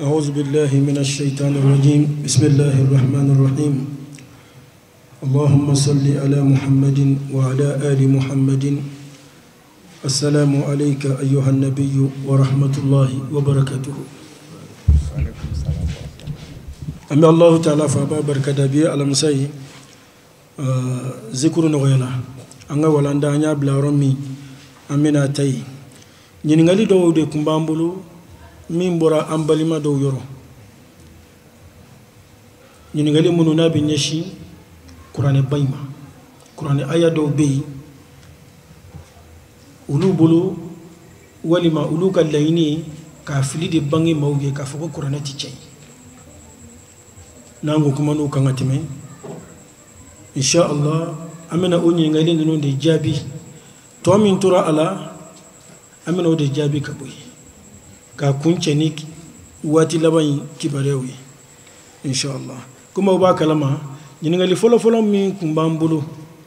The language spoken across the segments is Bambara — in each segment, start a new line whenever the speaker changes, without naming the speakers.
أعوذ بالله من الشيطان الرجيم بسم الله الرحمن الرحيم اللهم صل على محمد وعلى آل محمد السلام عليك أيها النبي ورحمة الله وبركاته أما الله تعالى فأبا بركة بي على مساي ذكر نغيلا أنا ولاندا نيا بلا رمي أمينا تاي نينغالي دو دي كومبامبولو min bora ambalima do yoro ñini ngali mununa bi ñeshi qur'ane bayma qur'ane aya do be ulu bulu walima ulu ka layni ka fili de bangi mawge ka foko qur'ane ti cey nango kuma no kan atime insha Allah amena o ñini ngali no de jabi to min tura ala amena o de jabi ka boy ka kunce ni wati laban kibarewi inshallah kuma ba kalama ñini ngali folo mi kumbambulu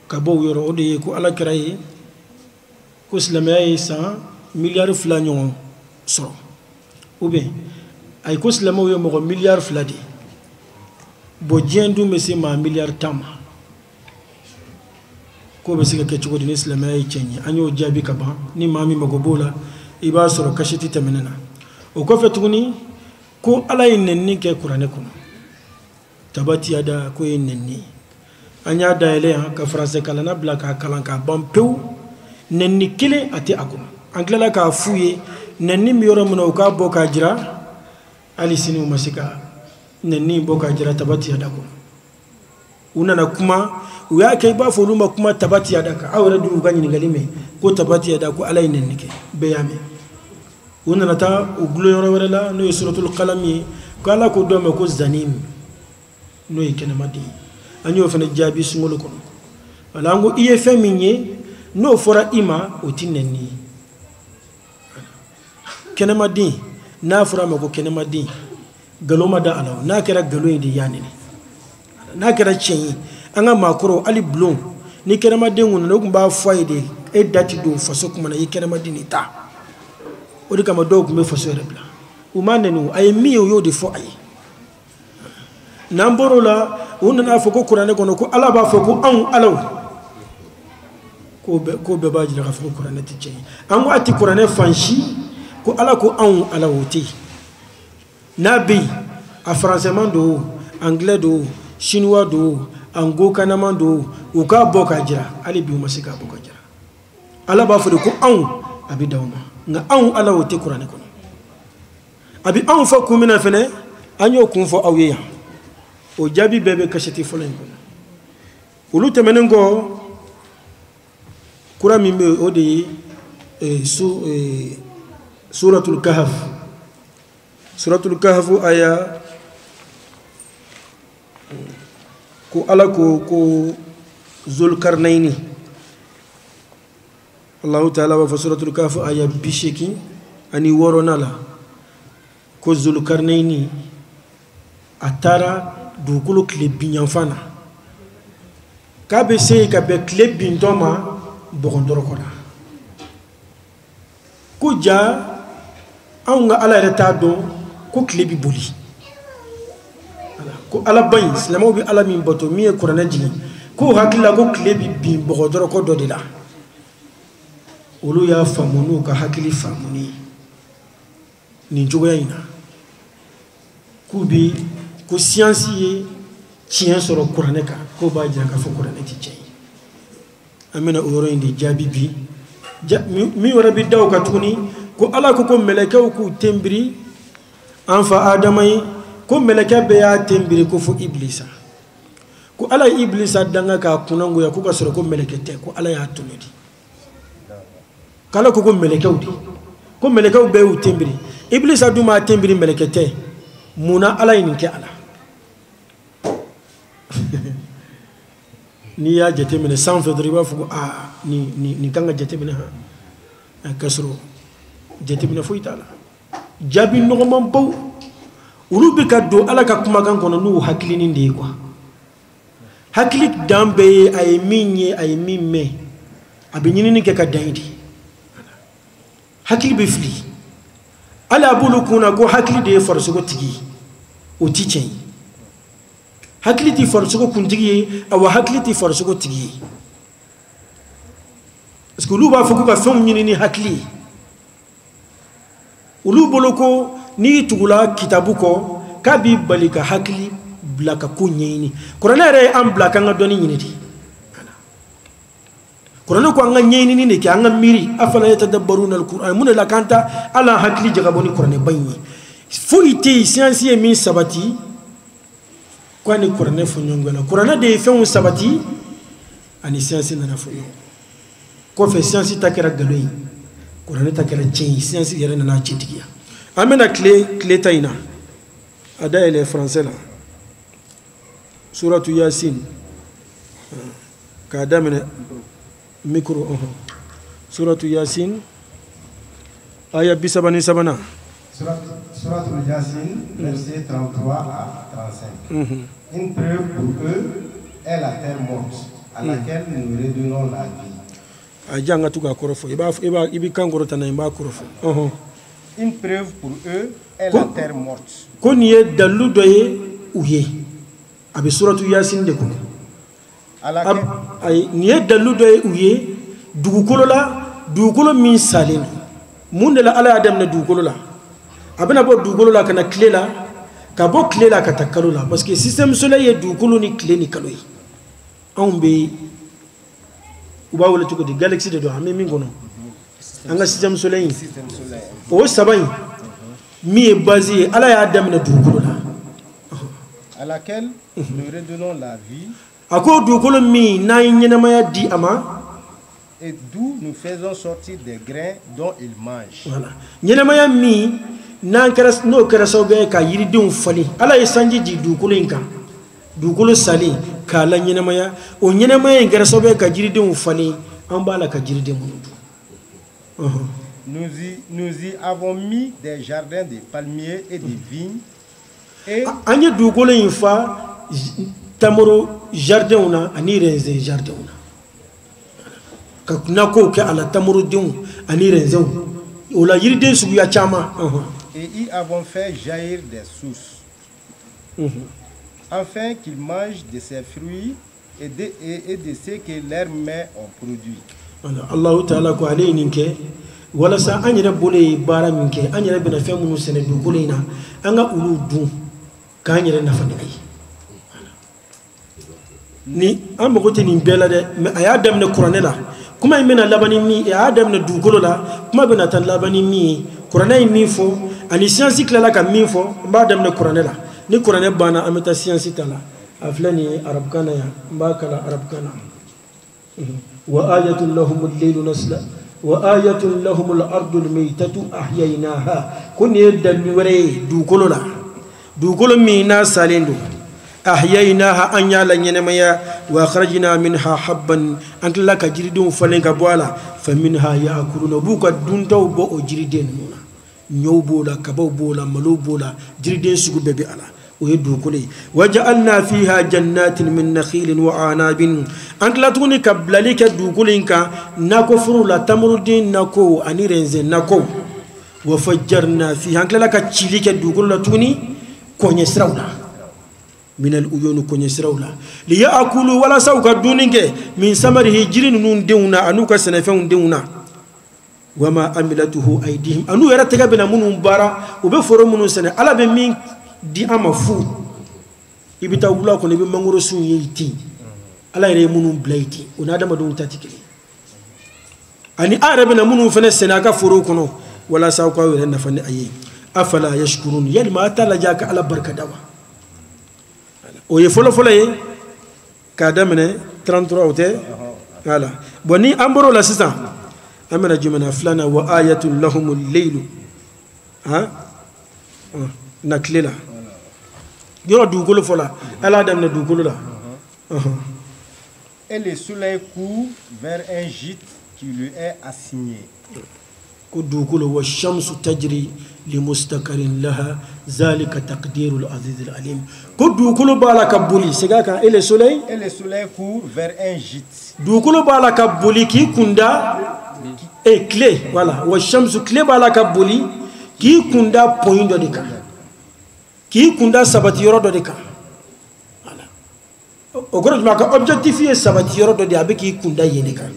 ka bo yoro o de ko ala kirayi ko islamay 100 milliards fla ñon so ou bien ay ko islamo yo mo milliards fla di bo jendu mesi ma milliards tama ko be siga ke ko di islamay cenyi anyo jabi ka ba ni mami mago bola iba soro kashiti temenena o ko fetuguni ko ala yinni ke qur'ane kuno tabati ada ko yinni anya daele ka français kala na bla ka kalan ka bampew nenni kile ati akuno anglela ka fuye nenni mi yoro muno ka boka jira ali sinu masika nenni boka jira tabati ada kuno una na kuma uya kai ba foluma kuma tabati ada ka awre du ganyi ngalime ko tabati ada ko ala yinni ke beyame ونرتا وغلو يورلا نو سورة القلم قال كو دوم كو زنيم نو يكنما دي انيو فن جابي سمول كون لانغو اي فميني نو فورا ايما اوتينني كنما دي نافرا مكو كنما دي غلوما دا الاو ناكرا غلو دي ياني ناكرا تشي انا ماكرو علي بلون ني كنما دي نغو با فايدي اي داتي دو فاسوك منا يكنما دي نتا odi kama dog me faso rebla umane nu ay miyo yo de fo ay namboro la unna foko qur'ane kono ko ala ba foko an alaw ko be baji la foko qur'ane ti cey an ati qur'ane fanshi ko ala ko an alawti nabi a français mando anglais do chinois do ango kanama do o ka boka jira ali bi masika boka jira ala ba fo ko an abi dawma nga an ala wote qur'ane kono abi an fa kumina fene anyo kun fo awiya o jabi bebe kashati folen kono ulu temenengo qur'an mimbe odi suratul kahf aya ko ala ko zulkarnaini الله تعالى في سورة الكهف آية بشكي أني ورونالا كوزول كرنيني أتارا دوكولو كليبين ينفانا كابي سي كابي كليبين توما بغندورو كونا كوجا أونغا على رتادو كو كليبي بولي كو على باين سلامو بي على مين بطو مية كورانا جي كو هاكلا كو كليبي بين بغندورو كو دو ديلا ulu ya famunu ka hakili famuni ni njogo ya ina kubi ku science ye chien soro qur'ane ka ko ba jira ka fo qur'ane ti cey amena oro indi jabibi mi wara bi daw ka tuni ko ala ko meleka ku tembiri anfa adamai ko meleka be ya tembiri ko fo iblisa ko ala iblisa danga ka kunango ya ko ka soro ko melekete ko ala ya tunidi kala ko melekawdi ko melekaw be u tembiri iblis aduma tembiri melekete muna ala yinke ala ni ya jete mene sans fedriba fu ni kanga jete mene ha kasro jete mene fu itala jabi no mom baw ulubi kaddo ala ka kuma kan kono nu hakilini ndi quoi hakilik dambe ay minye ay mimme abi nyini ke ka daidi hakili be fli ala bulu kuna go hakili de farsugo tigi o ticen hakili ti farsugo kuntigi awa hakili ti farsugo tigi parce que lu ba fuku ka fam nyini ni hakili ulu boloko ni tugula kitabu ko kabi balika hakili blaka kunyini korana re am blaka nga doni nyiniti korana ko nga nyini ni ke nga miri afala yatadabbaruna alquran mun la kanta ala hakili jagaboni korane bayni fo ite science min sabati kwani korane fo nyongala korana de fe un sabati ani science na fo ko fe science takera galoyi korane takera cin science yere na cintigiya amena clé taina ada ele français là suratu yasin ka damene micro suratu yasin aya bisabani sabana
suratu yasin verset 33 à 35 une preuve pour eux est la terre morte à laquelle nous redonnons la vie.
Ajanga tuka korofo ibi kangoro tana imba korofo
une preuve pour eux est la terre morte.
Koniye dalu doye uye abi suratu yasin de ko ay niye dalu doye uye dugukolo min salin munde la ala adam na dugukolo la abena bo dugukolo la kana clé la ka bo clé la ka takalo la parce que système soleil est dugukolo ni clé ni kaloyi ambe uba wala tuko di galaxy de do ame min gono anga système soleil o sabay mi est basé ala ya adam na dugukolo la
à laquelle nous redonnons la vie
ako dugukolo mi na nyina maya di ama
et d'où nous faisons sortir des grains dont ils mangent.
Voilà. Nyenemaya mi nan keras no kerasobe ka yiridun fali ala yesanji di dugukolo inka dugukolo sali ka la nyenemaya o nyenemaya kerasobe ka yiridun fali ambala ka yiridun mudu.
Nous y avons mis des jardins de palmiers et des vignes et
anye dugukolo infa tamoro jardin una ani renze jardin una nako ke ala tamuru diun ani renzen ola yirden sugu ya chama
et y avons fait jaillir des sources afin qu'ils mangent de ses fruits et de ce que leurs mains ont produit.
Allah ta'ala ko ale ninke wala sa anyira bole bara minke anyira bena femunu sene du golena anga ulu du kanyira nafani ay ni am ko tini bela de me aya dem ne qur'ane la kuma imena labani mi ya adam na dugolo la kuma bena tan labani mi qur'ana mi fo ani science kala ka mi fo ba adam na qur'ana la ni qur'ana bana ameta science tala aflani arab kana ya ba kala arab kana wa ayatul lahum al-layl nasla wa ayatul lahum al-ardu al-maytatu ahyaynaha kun yadallu ware dugolo la dugolo mi na salendo أحييناها أن يلنينميا وأخرجنا منها حبا أنك لك جريدون فلنك بوالا فمنها يأكلون بوكا دونتو بو جريدين مونا نيو بولا كبو بولا ملو بولا جريدين سكو ببي ألا ويدو كلي وجعلنا فيها جنات من نخيل وعناب أنك لا تكوني كبلاليك دو كلينكا ناكو فرولا تمردين ناكو أنيرنزين ناكو وفجرنا فيها أنك لك تشيليك دو كلا توني كوني سراولا من الأيون كوني سراولا ليأكلوا ولا سوكا دونينك من ثمره جرين نون ديونا أنوكا سنفون ديونا وما عملته أيديهم أنو يرتكب بنا منهم بارا وبفرو منهم سنة على بمين دي أما فو يبتا ولا كوني بمانغورو سون يتي على يري منهم بلايتي ونادم دون تاتيكلي أني أعربنا منهم فنة سنة كفرو كنو ولا سوكا ويرنا فنة أيه أفلا يشكرون يعني ما أتلا جاك على بركة دوا oye folo ye ka damene 33 ote wala boni amboro la sisan amena jumana flana wa ayatul lahumul layl ha naklela yoro dugolo fola ala damne dugolo la
et le soleil court vers un gîte qui lui est assigné
ko dugolo wa shamsu tajri limustaqarin laha zalika taqdirul aziz alim ko dugolo bala kabuli segaka et le soleil
court vers un gîte
dugolo bala kabuli ki kunda et clé voilà wa shamsu clé bala kabuli k'i kunda point dɔ de kan k'i kunda sabati yɔrɔ dɔ de kan voilà o kɔrɔ jumɛn ka objectif ye sabati yɔrɔ dɔ de a bɛ k'i kunda yen de kan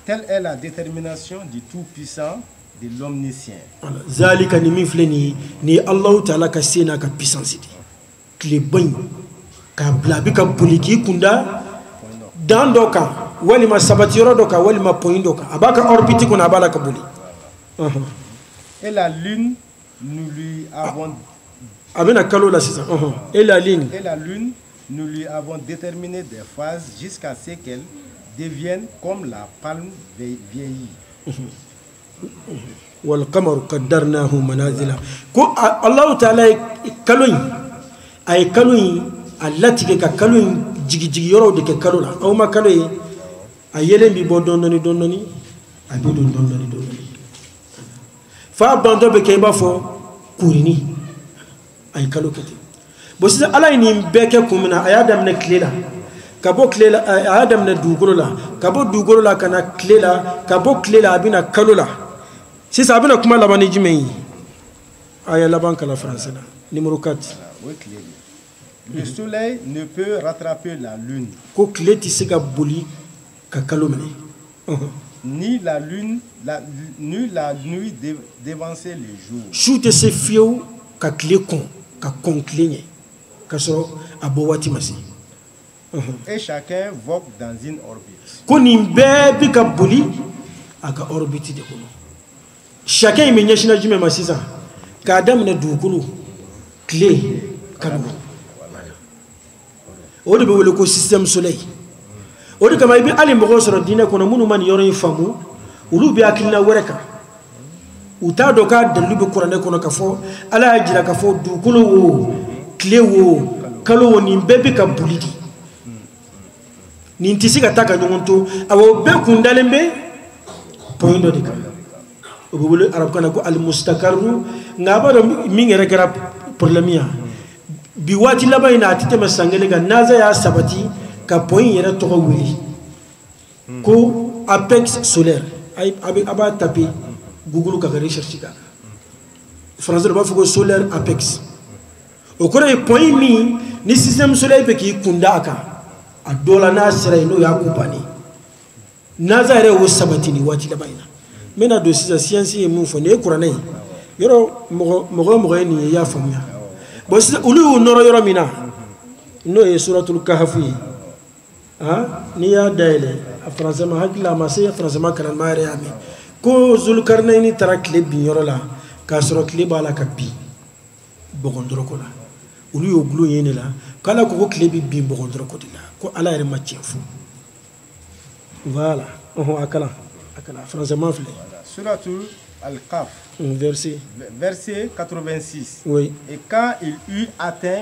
telle est la détermination du tout-puissant, de l'omniscient.
Zalika ni min filɛ nin ye ni Allahu Taala ka se n'a ka puissance de tile ban k'a bila a bɛ ka boli k'i kunda dan dɔ kan walima sabati yɔrɔ dɔ kan walima point dɔ kan a b'a ka orbite kɔnɔ a b'a la ka boli.
Et la lune, nous lui avons
et la lune,
nous lui avons déterminé des phases jusqu'à ce qu'elle devienne comme la palme vieillie.
wal qamaru qaddarnahu manazila ko Allah Taala kalon ay kalon allati ke ka kalon jigi yoro de ke kalola aw ma kaloy ay yelen bi bo dondoni ay bi dondoni fa bando be ke ba fo kurini ay kalo kete bo sisa ala ni beke kumina ay adam ne klela kabo klela ay adam ne dugolola kabo dugolola kana klela kabo klela abina kalola si ça abina kuma labani jimei ay laban kala français numéro 4.
Le soleil ne peut rattraper la lune.
Ko kle ti se ka boli ka kalo mene
ni la nuit dévancer les jours.
Chute se fieu ka kle kon ka concliner ka so abo wati masi.
Et chacun vogue dans une orbite.
Ko ni be ka boli aka orbite de kono. Chacun me nyashina jume masisa ka adam ne dukulu clé kanu. O de be wele ko système soleil. O de kama ibi ali mɔgɔ sɔrɔ diinɛ kɔnɔ minnu ma nin yɔrɔ in faamu olu bɛ hakilina wɛrɛ kan u t'a dɔn k'a dalilu bɛ kuranɛ kɔnɔ ka fɔ ala y'a jira ka fɔ dugukolo wo tile wo kalo wo nin bɛɛ bɛ ka boli de nin tɛ se ka taa ka ɲɔgɔn to awɔ bɛɛ kun dalen bɛ point dɔ de kan o bɛ wele arabukan na ko alimusitakaru nka a b'a dɔn min yɛrɛ kɛra problème ye bi waati laban in na a tɛ tɛmɛ san kelen kan NASA y'a sabati ka point yɛrɛ tɔgɔ wele ko apex solaire a b'a taper Google ka recherche kan français dɔ b'a fɔ ko solaire apex o kɔrɔ ye point min ni système solaire bɛ k'i kunda a kan a dɔ la n'a sera yen n'o y'a ko bannen NASA yɛrɛ y'o sabati nin waati laban in na n bɛna don sisan science ye mun fɔ nin ye kuranɛ ye yɔrɔ mɔgɔ ye nin ye i y'a faamuya bon sisan olu y'u nɔrɔ yɔrɔ min na n'o ye suratul kahf ye n'i y'a dayɛlɛ a français ma hakili a ma se français ma kalan ma yɛrɛ y'a mɛn ko Zulkarnaini taara tile bin yɔrɔ la k'a sɔrɔ tile b'a la ka bin bɔgɔndɔrɔkɔ la olu y'o gulon ye ne la k'ala ko tile bɛ bin bɔgɔndɔrɔkɔ de la ko ala yɛrɛ ma tiɲɛ fɔ voilà a kalan français ma filɛ
suratul al-Kahf verset 86.
Oui.
Et quand il eut atteint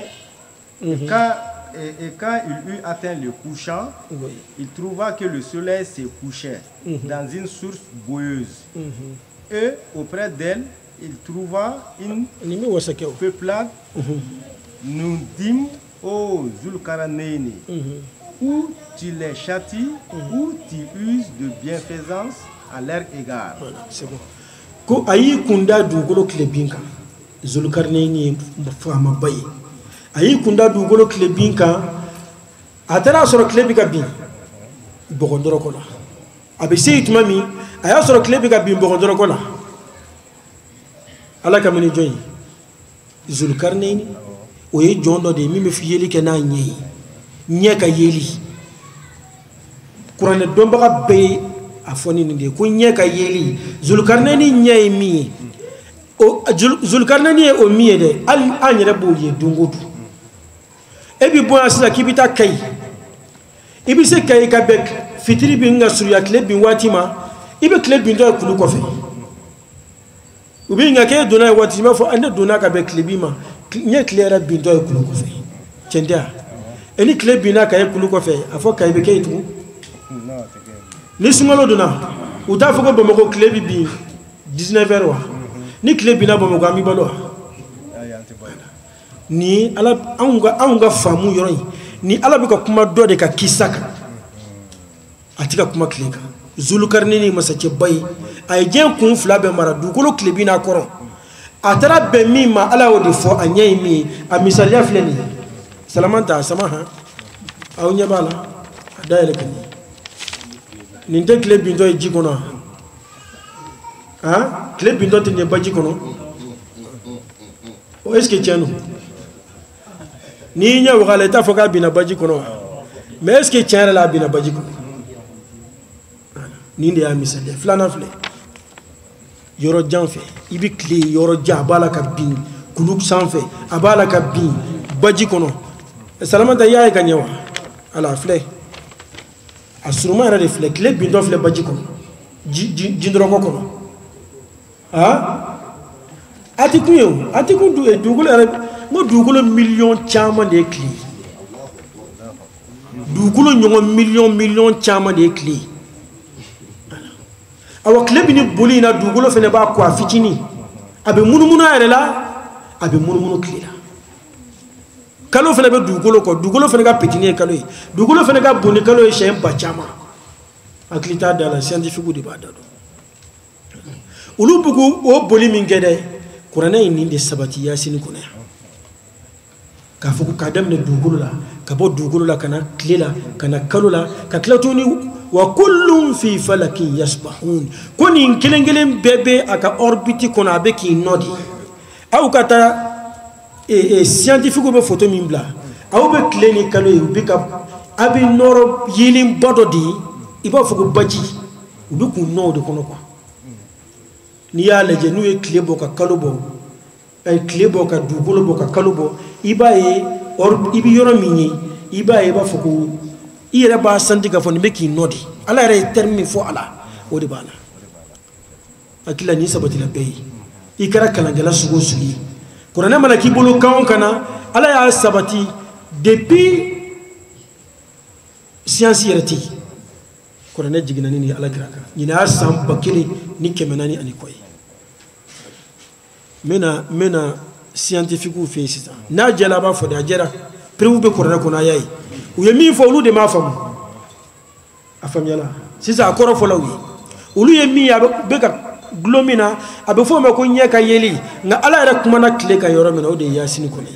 quand il eut atteint le couchant, oui, il trouva que le soleil se couchait dans une source boueuse. Et auprès d'elle, il trouva une peuplade. Nous dîmes au Zulkarnaini, où tu les châties, où tu uses de bienfaisance à leur égard.
Voilà, c'est bon. Ko ayi kunda dugolo klebinka Zulkarnaini fama baye ayi kunda dugolo klebinka atara soro klebika bin bogondoro kola abe seyit mami aya soro klebika bin bogondoro kola ala kamani joyi Zulkarnaini o ye jondo de mi me fi yeli ke na nye ka yeli kurane domba be afoni ninde ko nye ka yeli Zulkarnaini nye mi o Zulkarnaini e o mi de al anyere bo ye dungodu e bi bon asila kibita kay ibi se kay ka bek fitiri bi nga suriya kleb bi watima ibe kleb bi ndo kulu kofe ubi nga kay dona watima fo ande dona ka bek klebima nye klera bi ndo kulu kofe chendia eni kleb bi na kay kulu kofe afo kay be kay tu ni sumalo dona uta foko bomoko klebi bi 19h wa ni klebi na bomoko ami balo ni ala anunga famu yoro ni ala bika kuma do de ka kisaka atika kuma kleka Zulkarnaini masache bay ay jen kun fla be mara dugolo klebi na koron atara be mi ma ala o de fo anya mi a misalia fleni salamanta samaha aw nya bala adayele kan ni nte kle bindo e jikono ha kle bindo te ne baji kono o est-ce que tienu ni nya wala ta foka bina baji kono mais est-ce que tienu la bina baji kono ni ndi ya misalia flana fle yoro janfe ibi kle yoro ja bala ka bin kuluk sanfe abala ka bin baji kono salamanta yaay ka nyewa ala fle asuruma era de fle kle bindo fle baji kono jindro ko kono ha atiku du dugula mo dugula million chama de kli dugula nyongo million chama de kli awa kle bini boli na dugula fene ba kwa fitini abe munumunu ayre la abe munumunu kli la kalo fene be dugolo fene ga petini kalo yi dugolo fene ga boni kalo yi shem bachama aklita dala scientifique di badado ulu bugu o boli mingede qur'ana ni de sabati yasin kuna ka fuku kadam ne dugolo la ka bo dugolo la kana klela kana kalo la ka klatoni wa kullum fi falakin yasbahun koni kelengelen bebe aka orbiti kona be ki nodi au kata scientifique be photo min bla aw be kleni kalo be ka abi noro yilin bododi iba fuku baji udu ku no de kono kwa ni ya leje nu e klebo ka kalobo ay klebo ka dugolo bo ka kalobo iba e or ibi yoro minyi iba e ba fuku ira ba santi ka fo ni be ki nodi ala re termi fo ala odi bana akila ni sabati la be ikara kala gala sugo sugi Qur'an malaki bolo kaon kana ala ya sabati depuis science yerati Qur'an jigina ni ala kiraka ni na sam bakili ni kemenani ani koy mena scientifique ou fait ça na jela ba fo da jera prevu be Qur'an ko na yayi u yemi fo lu de ma fam afam yala si ça akoro fo lawi ulu yemi ya be ka glomina abe fo ma ko nyaka yeli na ala ra kuma na kle ka yoro mena o de yasin ko ne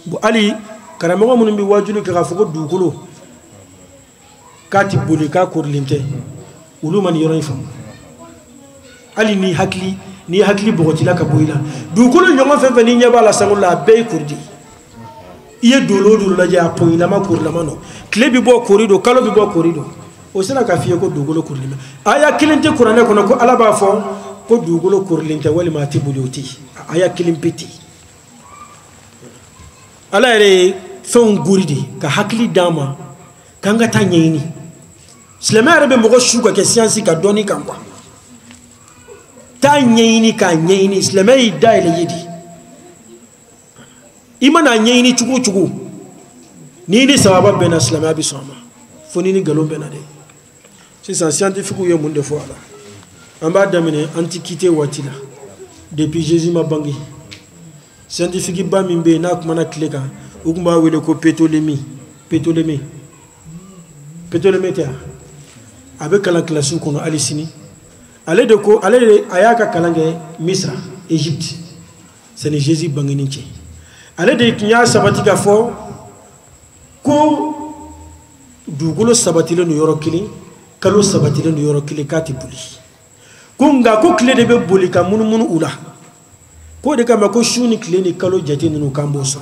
bu ali karamo mun bi wajulu ka fo ko dugolo kati boli ka korlinte ulu man yoro ifam ali ni hakli bogoti la ka boila dugolo nyongo fe ni nyaba la sangulla be kurdi iye dolo la ja poila ma kurla mano kle bi bo korido kalo bi bo korido o sera ka fiye ko dugolo kurlima aya kilinte Qur'an ko ko ala ba fo ko dugolo kurlinte wali ma tibuloti aya kilimpeti ala re fon guridi ka hakli dama kanga ta nyini slema rebe mo ko shuka ke science ka doni kan kwa ta nyini ka nyini slema yi daile yidi imana nyini chugu ni sababa bena slema bi soma foni ni galo bena de c'est scientifique ou monde fo ala amba damine antiquité watila depuis Jésus ma bangi scientifique ba mimbe na kuma na kleka ukumba wele ko pétolémie ta avec la classe kono alisini ale de ko ale ayaka kalange Misra Égypte c'est le Jésus bangi ninche ale de kinya sabatika fo ko dugolo sabatile no yoro kili kalo sabatile no yoro kili kati buli kunga ko kile de be buli ka munumunu ula ko de kama ko shuni kile ni kalo jati no kambo so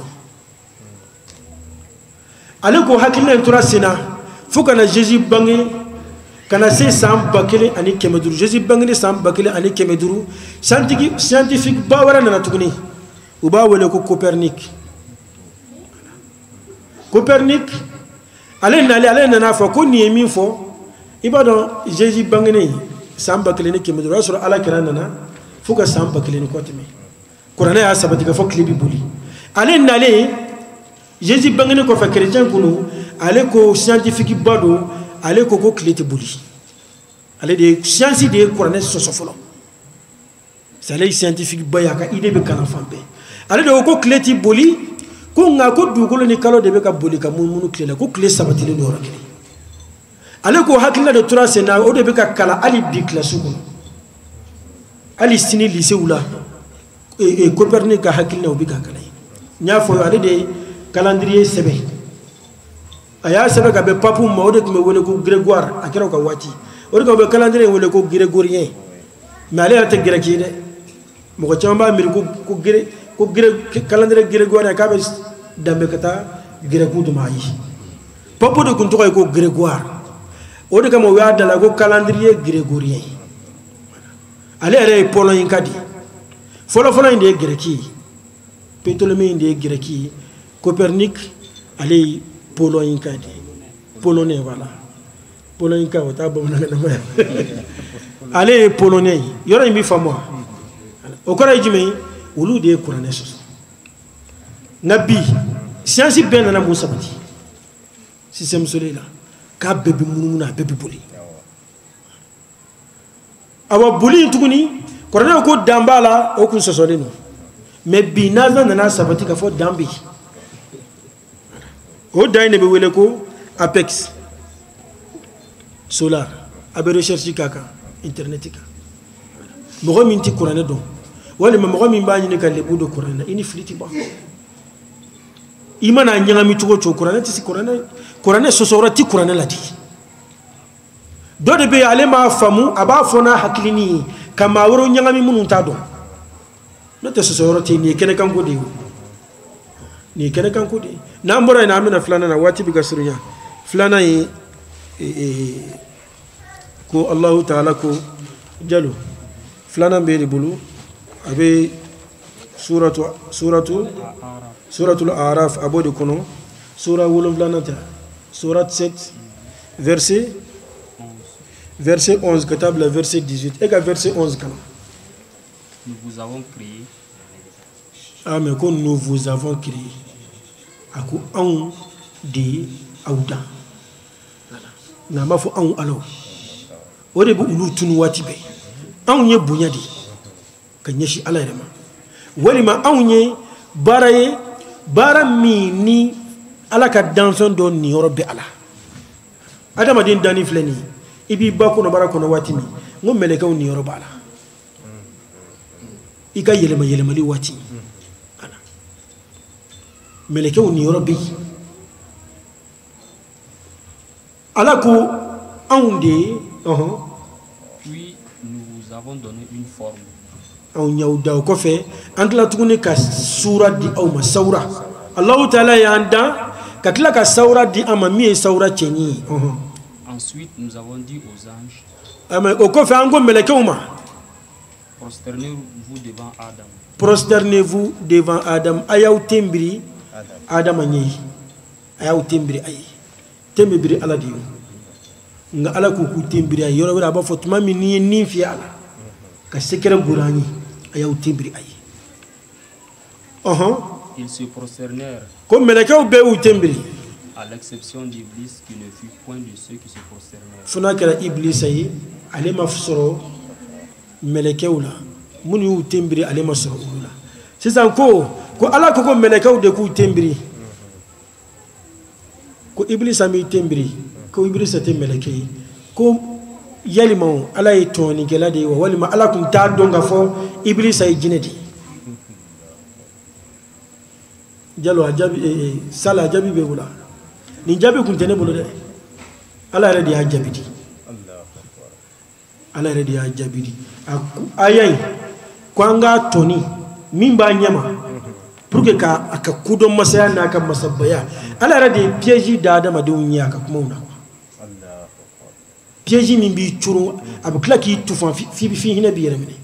ale ko hakile tura sina fuka na Jésus bangi kana se sam bakile ani kemeduru Jésus bangi ni sam bakile ani kemeduru scientifique ba wara na tuguni uba wele ko Copernic ale na fa ko ni emi fo ibado Jésus bangene samba klini ke medura sur ala kirana na fuka samba klini ko timi Qur'an ya sabati ka fo klibi buli ale nale Jésus bangene ko fa chrétien kunu ale ko scientifique bado ale ko kliti buli ale de science de Qur'an so folo sale scientifique bayaka ide be kana fambe ale de ko kliti buli ko nga ko dugolo ni kalo de be ka boli ka munu klela ko kle sabati le no rakini ale ko hakila de tura sena o de be ka kala ali bi klasu ko ali sini lycée wula Copernic ka hakilna ubi ka kala nya fo ale de calendrier sebe aya sebe ka be papu ma ode me wole ko Grégoire akira ka wati ode ko be calendrier wole ko grégorien mais ale ate greki de mo ko chamba mir ko calendrier grégorien ka be dambe kata grégo do mayi papu de kun to ko Grégoire ode ka mo wa dala ko calendrier grégorien ale Pologne kadi folo inde greki Ptolémée inde greki Copernic ale Pologne kadi polonais voilà Pologne ka wata ba na ale polonais yoro mi famwa o kora jime ulu de Qur'an so nabi science ben na musa bati système solaire ka bebi mununa bebi boli awa boli tuguni Qur'an ko dambala o kun sosole no mais bi naza nana sabati ka fo dambi o dayne be wele ko apex solar abe recherche kaka internet ka mo minti Qur'an do wala mo min bañi ne ka lebu do Qur'an ini fliti ba imana nyangami tugo to Qur'an ti Qur'an sosorati Qur'an lati do de be ale ma famu aba fona haklini kama woro nyangami munun ta do no te sosorati ni kene kan ko de ni kene kan ko de na mbora na amina fulana na wati biga surunya fulana yi ko Allah ta'ala ko jalu fulana be bulu abe suratul Araf abode kono sura wolum flanata surat 7 verset 11 katable verset 18 et verset 11 kana
nous vous avons créé
mais quand nous vous avons créé aku an de auda na mafu an alo ode bu ulu tunu wati be an ye bunyadi kanyeshi ala rema walima an ye baraye barami ni ala ka danson don ni yorobe ala adama din dani fleni ibi bako no barako no wati mi ngom meleka ni yoroba ala ika yelema li wati ala meleka ni yorobi ala ko onde
puis nous vous avons donné une forme
aw nyawda ko fe antla tuguni ka sura di aw ma saura Allah ta'ala yanda ka tla ka saura di ama mi saura chenyi
ensuite nous avons dit aux anges
o ko fe ango meleke uma
prosternez-vous devant Adam
ayaw tembri Adam nyi ayaw tembri ay tembri ala di nga ala ku tembri ay yoro wala ba fotuma mi ni fi ala ka sekere gurani ayaw tembri ay
ils se prosternèrent
comme meleka be ou tembri
à l'exception d'Iblis qui ne fut point de ceux qui se prosternèrent
funa kala Iblis ay ale mafsoro meleka wala mun yu tembri ale masoro wala sisan ko ala ko meleka de ku tembri ko Iblis ami tembri ko Iblis ate meleka ko yalimo ala yi toni gelade wa walima ala kun ta donga fo Iblis ay jinedi jalo ajabi sala ajabi be wala ni jabi kun tene bolo de ala redi ajabi di ala redi ajabi di ayai kwanga toni mimba nyama pour que ka aka kudo masaya na ka masabaya ala redi piège da adama de unya ka kuma una piège min bi churu abukla ki tufan fi hina bi yeremine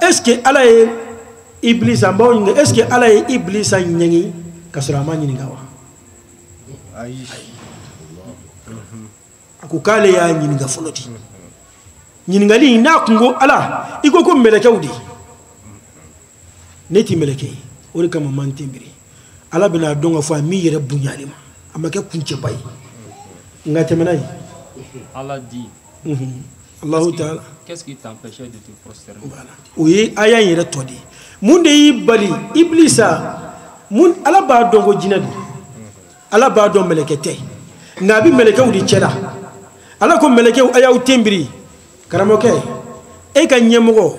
est-ce que ala est Iblis ambaw nga est-ce que ala est Iblis nyangi kasura manyi ngawa akukale ya nyini nga foloti nyini ngali na kungo ala iko ko meleke udi neti meleke ori kama mantembiri ala bina donga fo mi yere bunyalima amake kunche bay ngatemenay
Allah dit
Allah Ta'ala
qu'est-ce qui t'empêchait de te prosterner
voilà oui aya yere todi munde yibali Iblisa mun ala ba dongo jinadi ala ba don melekete nabi meleke udi chera ala ko meleke aya utembiri karamoke e ka ɲɛmɔgɔ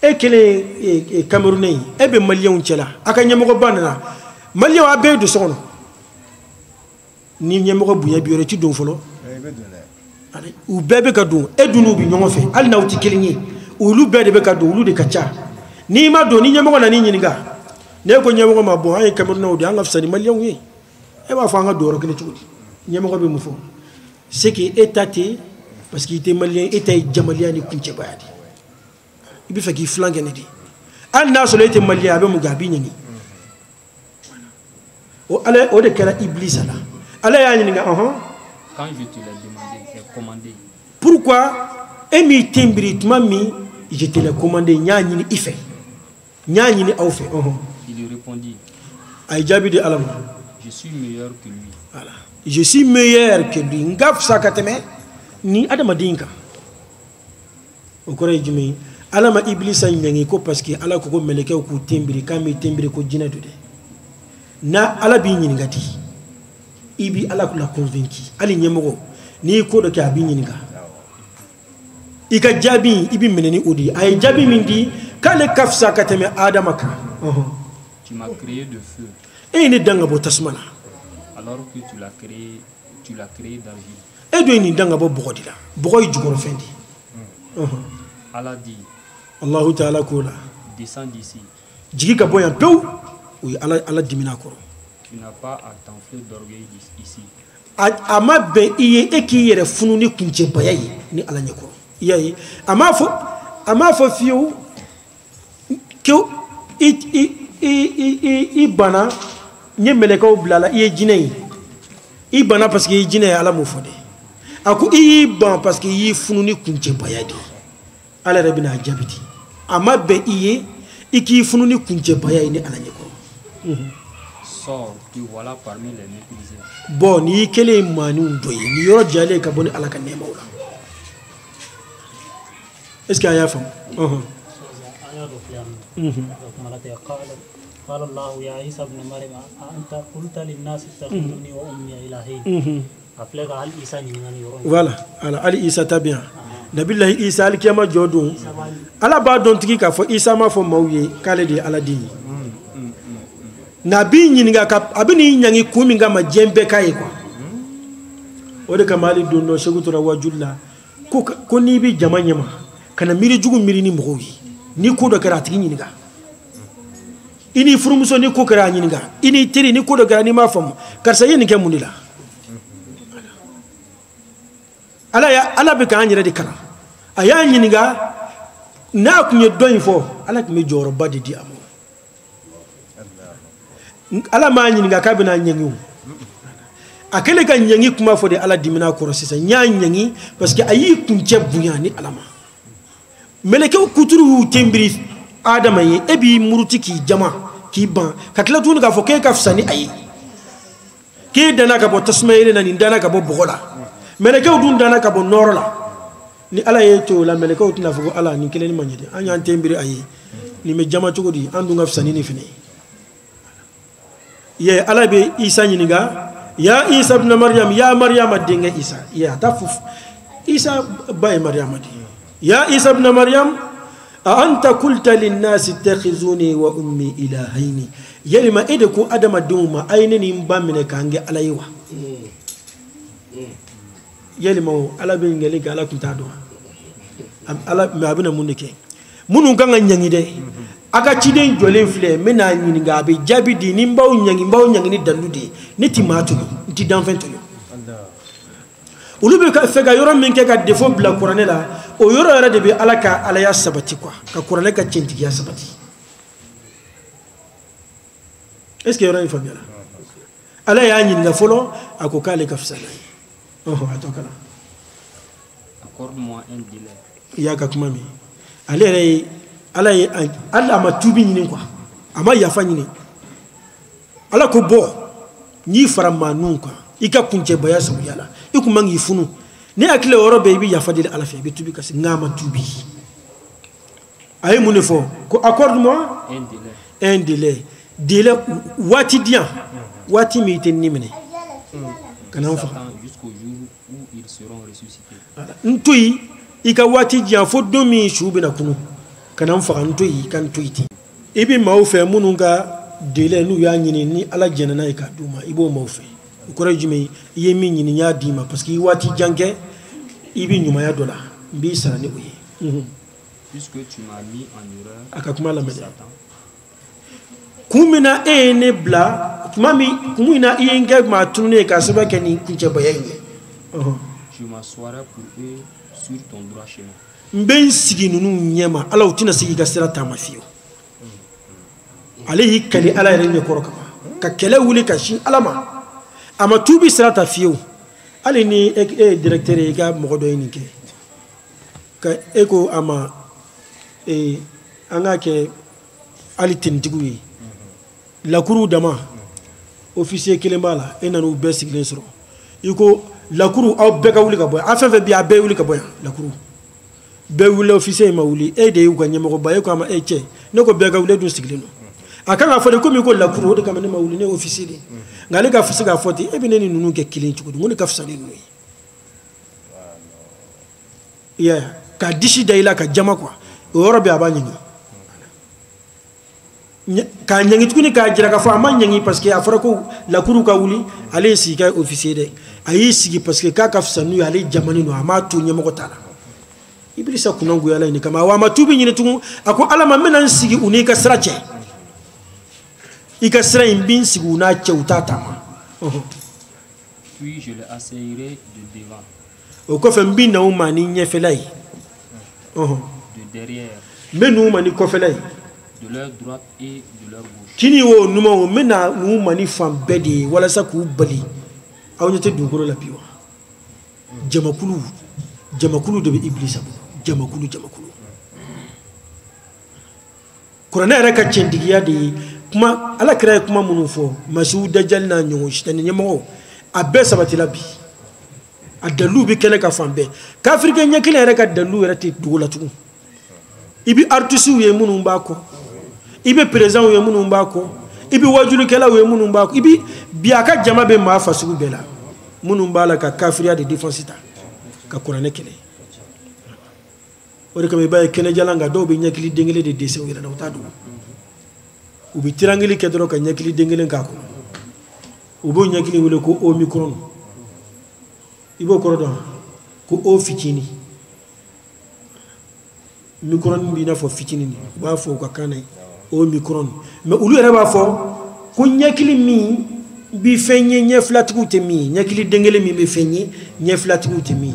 e kelen Camerounais e be Maliens cɛla a ka ɲɛmɔgɔ ba nana Maliens a bɛɛ do so kɔnɔ ni ɲɛmɔgɔ bonya bi yɔrɔ ti don fɔlɔ u bɛɛ bɛ ka don e dun bi ɲɔgɔn fɛ hali n'aw ti kelen ye olu bɛɛ de bɛ ka don olu de ka ca ni ma don ni ɲɛmɔgɔ na ni ɲininka ne ko ɲɛmɔgɔ ma bon an ye Camerounais de an ka fisa ni Maliens ye e b'a fɔ an ka don yɔrɔ kelen cogo di ɲɛmɔgɔ bɛ mun fɔ c'est que état te parce qu'il était Malien état ye jamaliya ni kuncɛbaya de i bɛ fɛ k'i filan kɛ ne de hali n'a sɔrɔ e tɛ Malien a bɛ mun kɛ a b'i ɲɛni o de kɛra Iblisa la ala y'a ɲininka
quand je te l'ai demandé et commandé
pourquoi e m'i tembiri tuma min je te l'ai commandé n y'a ɲini i fɛ n y'a ɲini aw fɛ
il lui répondit
a ye jaabi di ala ma
je suis meilleur que lui
voilà je suis meilleur que lui n ka fisa ka tɛmɛ ni adamaden kan o kɔrɔ ye jumɛn ye ala ma Iblisa ɲɛŋi ko parce que ala ko ko mɛlɛkɛw k'u tembiri k'a m'i tembiri ko jinɛ do dɛ na ala b'i ɲininka di i bi ala la convaincu hali ɲɛmɔgɔ n'i ye ko dɔ kɛ a b'i ɲininka i ka jaabi i bi minɛ ni o de ye a ye jaabi min di k'ale ka fisa ka tɛmɛ adama kan
tu m'as créé de feu
e ye ne dan ka bɔ tasuma la
alors que tu l'as créé d'argile
e do ye nin dan ka bɔ bɔgɔ de la bɔgɔ ye jukɔrɔfɛn de
Allah dit
Allahu Ta'ala ko la
descends d'ici
jigi ka bɔ yan pewu o ye ala dimina kɔrɔ
tu n'as pas à t'enfler d'orgueil ici
a ma bɛn i ye e k'i yɛrɛ funu ni kuncɛbaya ye ni ala ɲɛkɔrɔ i y'a ye a m'a fɔ fiyewu ko i bana n ye mɛlɛkɛw bila la i ye jinɛ ye i bana parce que i ye jinɛ ye ala m'o fɔ dɛ a ko i y'i ban parce que i y'i funu ni kuncɛbaya de ala yɛrɛ bɛna a jaabi di a ma bɛn i ye i k'i funu ni kuncɛbaya ye ni ala ɲɛkɔrɔ
sors te voilà parmi les méprisés
bon ni y'i kelen ye maaninw dɔ ye ni yɔrɔ jalen ka bɔ ni ala ka nɛɛmaw la est ce que a y'a faamu
قال الله يا عيسى ابن مريم أنت قلت للناس اتخذوني وأمي إلهين أفلق على عيسى نينغاني يورون
voilà على عيسى تابعا نبي الله عيسى الكيما جودون على بعض تيجي كفو عيسى ما فو مويه كالي دي على دي nabi nyinga ka abini nyangi kumi ngama jembe kai kwa ode kamali dondo segutura wajulla ko ni bi jamanyama kana miri jugu miri ni mbogi ni ko do kara tigi nyinga ini furumuso ni ko kara nyinga ini tiri ni ko do kara ni ma fam karsa yeni ke munila ala be kan nyire de kara aya nyinga na kunye doin fo ala kimi joro badi di amo ala ma nyinga ka bina nyangi akele ka nyangi kuma fo de ala dimina ko sisa nyangi parce que ayi kunche bunya ni alama meleke kuturu tembiri adama ye ebi muruti ki jama ki ban ka kila tunu ka fo ke ka fsani ayi ke dana ka bo tasmayire na ni dana ka bo bogola meleke dun dana ka bo norola ni ala ye to la meleke tuna fo ala ni kelen ni manyede anya tembiri ayi ni me jama chogodi andu nga fsani ni fini ye ala be isa nyiniga ya isa ibn maryam ya maryam dinga isa ya tafuf isa bay maryam di ya isa ibn maryam a anta qulta lin nas ittakhizuni wa ummi ilahaini yelima edeku adama duma ayneni mbamine kange alayiwa yelima ala be ngeli gala kunta do ala me abuna munike munu kanga nyangi de aga ciden jolen fle mena nyinga be jabi di ni mbaw nyangi ni daludi ni timatu ti danfento yo ulube ka fega yoro min ke ka defo bla qur'ane la o yoro yara de be alaka ala ya sabati quoi ka qur'ane ka centi ya sabati est ce que yoro ni famia ala ya nyinga folo ako kale ka fsala atokala
accorde-moi un délai
ya ka kuma mi ale ala ma tubi nyini kwa ama yafa nyini ala ko bo ni farama nun kwa ika kunche baya sabu yala iku mangi funu ni akile oro be bi yafa dile ala fe be tubi kasi ngama tubi ay munefo ko accorde-moi un délai wati dia wati mi tenni mene kana fa
jusqu'au jour où ils seront ressuscités
ntui ika wati jan fo domi shubi na kunu kana mfaganto yi kan tuiti ibi mawfe mununga dele nu ya nyini ni ala jenana ika duma ibo mawfe ukora jume iye mi nyini nya dima parce que wati jange ibi nyuma ya dola mbi sara ni uyi
puisque tu m'as mis en erreur
akakuma la mede kumina ene bla mami kumina ienge ma tourner ka seba keni kunche bayenge
je m'assoirai pour eux sur ton droit chemin
mben sigi nunu nyema ala utina sigi ka sira tama fiyo alayhi kali ala yare koroka ka kele wuli ka shin alama ama tubi sira ta fiyo ali ni directeur e ga mogodo ni ke ka eko ama anga ke ali tindiguyi la cour dama officier kelembala enanu be siglen soro iko la cour aw be ka wuli ka boy afa bi abe wuli ka boy la cour be wuli officier ma wuli e de yu ganye mo baye ko ama che ne ko be ka wuli du sigleno akanga fode ko mi ko la cour de kam ne ma wuli ne officier de ngale ka fusi ga foti e bi ne ni nunu ke kilin chuko ngoni ka fusani nunu ya ka dishi daila ka jama kwa oro be abanyi ka nyangi tukuni ka jira ka fa man nyangi parce que afara ko la cour ka wuli ale si ka officier de ayi sigi parce que ka fusanu ale jamani no ama to nyemo ko tala iblisa kunangu yala ni kama wa matubi nyine tu ako alama menan sigi unika srache ika sra imbin sigi una cheutata
puis je le asseillerai de devant
o ko fe mbin na umani nyefelai
de derrière
menu mani ko felai
de leur droite et de leur gauche
kini wo numa wo mena nu mani fam bedi wala sa ku bali awnyete dugoro la biwa jamakulu de iblisa jamakulu Qur'ana raka cendigiya de kuma ala kira kuma munu fo masu dajjal na nyongo shitani nyemo abbe sabati labi adalu bi kene ka fambe kafirke nyekile raka dalu rati dugula tu ibi artisu ye munu mbako ibi president ye munu mbako ibi wajulu kala ye munu mbako ibi biaka jama be ma fasu bela munu mbala ka kafiriya de defensita ka Qur'ana kele ore kame baye kene jalanga do be nyakili dengele de dese wira na utadu ubi tirangili kedro ka nyakili dengele ngako ubo nyakili wule ko omicron ibo korodo ko o fitini micron bi na fo fitini ba fo ka kanay omicron mais ulu era ba fo ko nyakili mi bi fenye nyeflatiku te mi nyakili dengele mi be fenye nyeflatiku te mi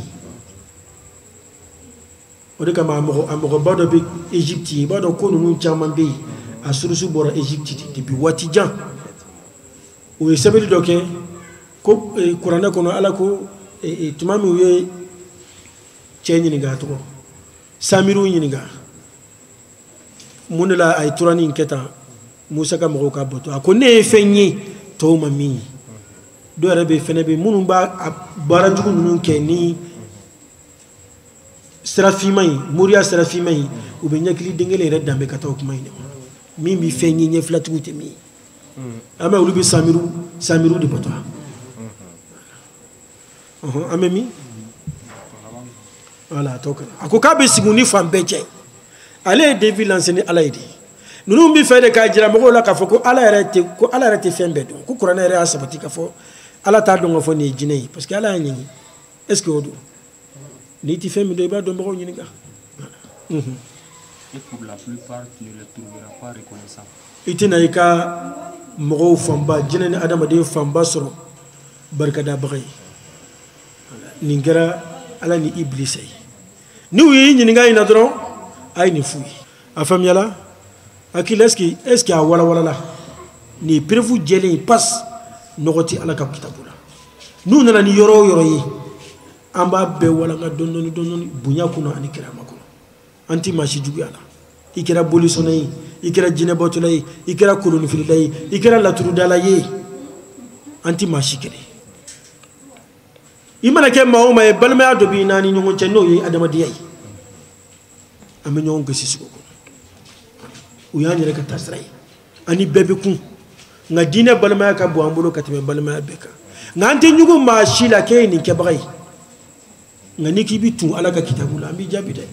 ode kama amogo bado be Egypte bado ko nunu chaman be asurusu bora Egypte depuis watijan o esabeli doke ko Qur'ana kono ala ko tumami we chenyi ni gato samiru ni ga munela ay turani nketa musa ka mogo ka boto akone fenyi to mami do rabe fenebe munu ba barajugu nunu keni serafimai muria serafimai ubenya kili dengele red dambe kata okumai ne mimi fenyi nye flatu te mi ama ulubi samiru de poto amemi wala toka akoka be siguni fambeche ale devi lanseni alaidi nunu mbi fede ka jira mo la ka foko ala rete fembe don ko Qur'ana re asabati ka fo ala ta don fo ni jinei parce que ala nyi est-ce que odo ni ti femme de ba do mbo ni nga
et pour la plupart tu ne le trouveras pas reconnaissant
itina ika mo famba jinani adama de famba soro barka da bagay ni ngara ala ni iblisay ni wi ni nga ina dron ay ni fuyi afam yala akil est-ce que wala la ni prefu jele pass nogoti ala ka kitabula nu nana ni yoro yi amba be wala nga donnoni bunya kuno ani kirama kuno anti mashi jugu ala ikira bolisonay ikira jine botulay ikira koloni filay ikira laturu dalaye anti mashi kele imana ke mauma e balma do bi nani nyongo cenno yi adama diyay am nyongo ko sisuko ko uyani reka tasray ani bebe kun nga dine balma ka bo ambulo katime balma beka nganti nyugo mashi la ke ni ke bagay nga niki bi tun ala ka kitabu la ambi jabi de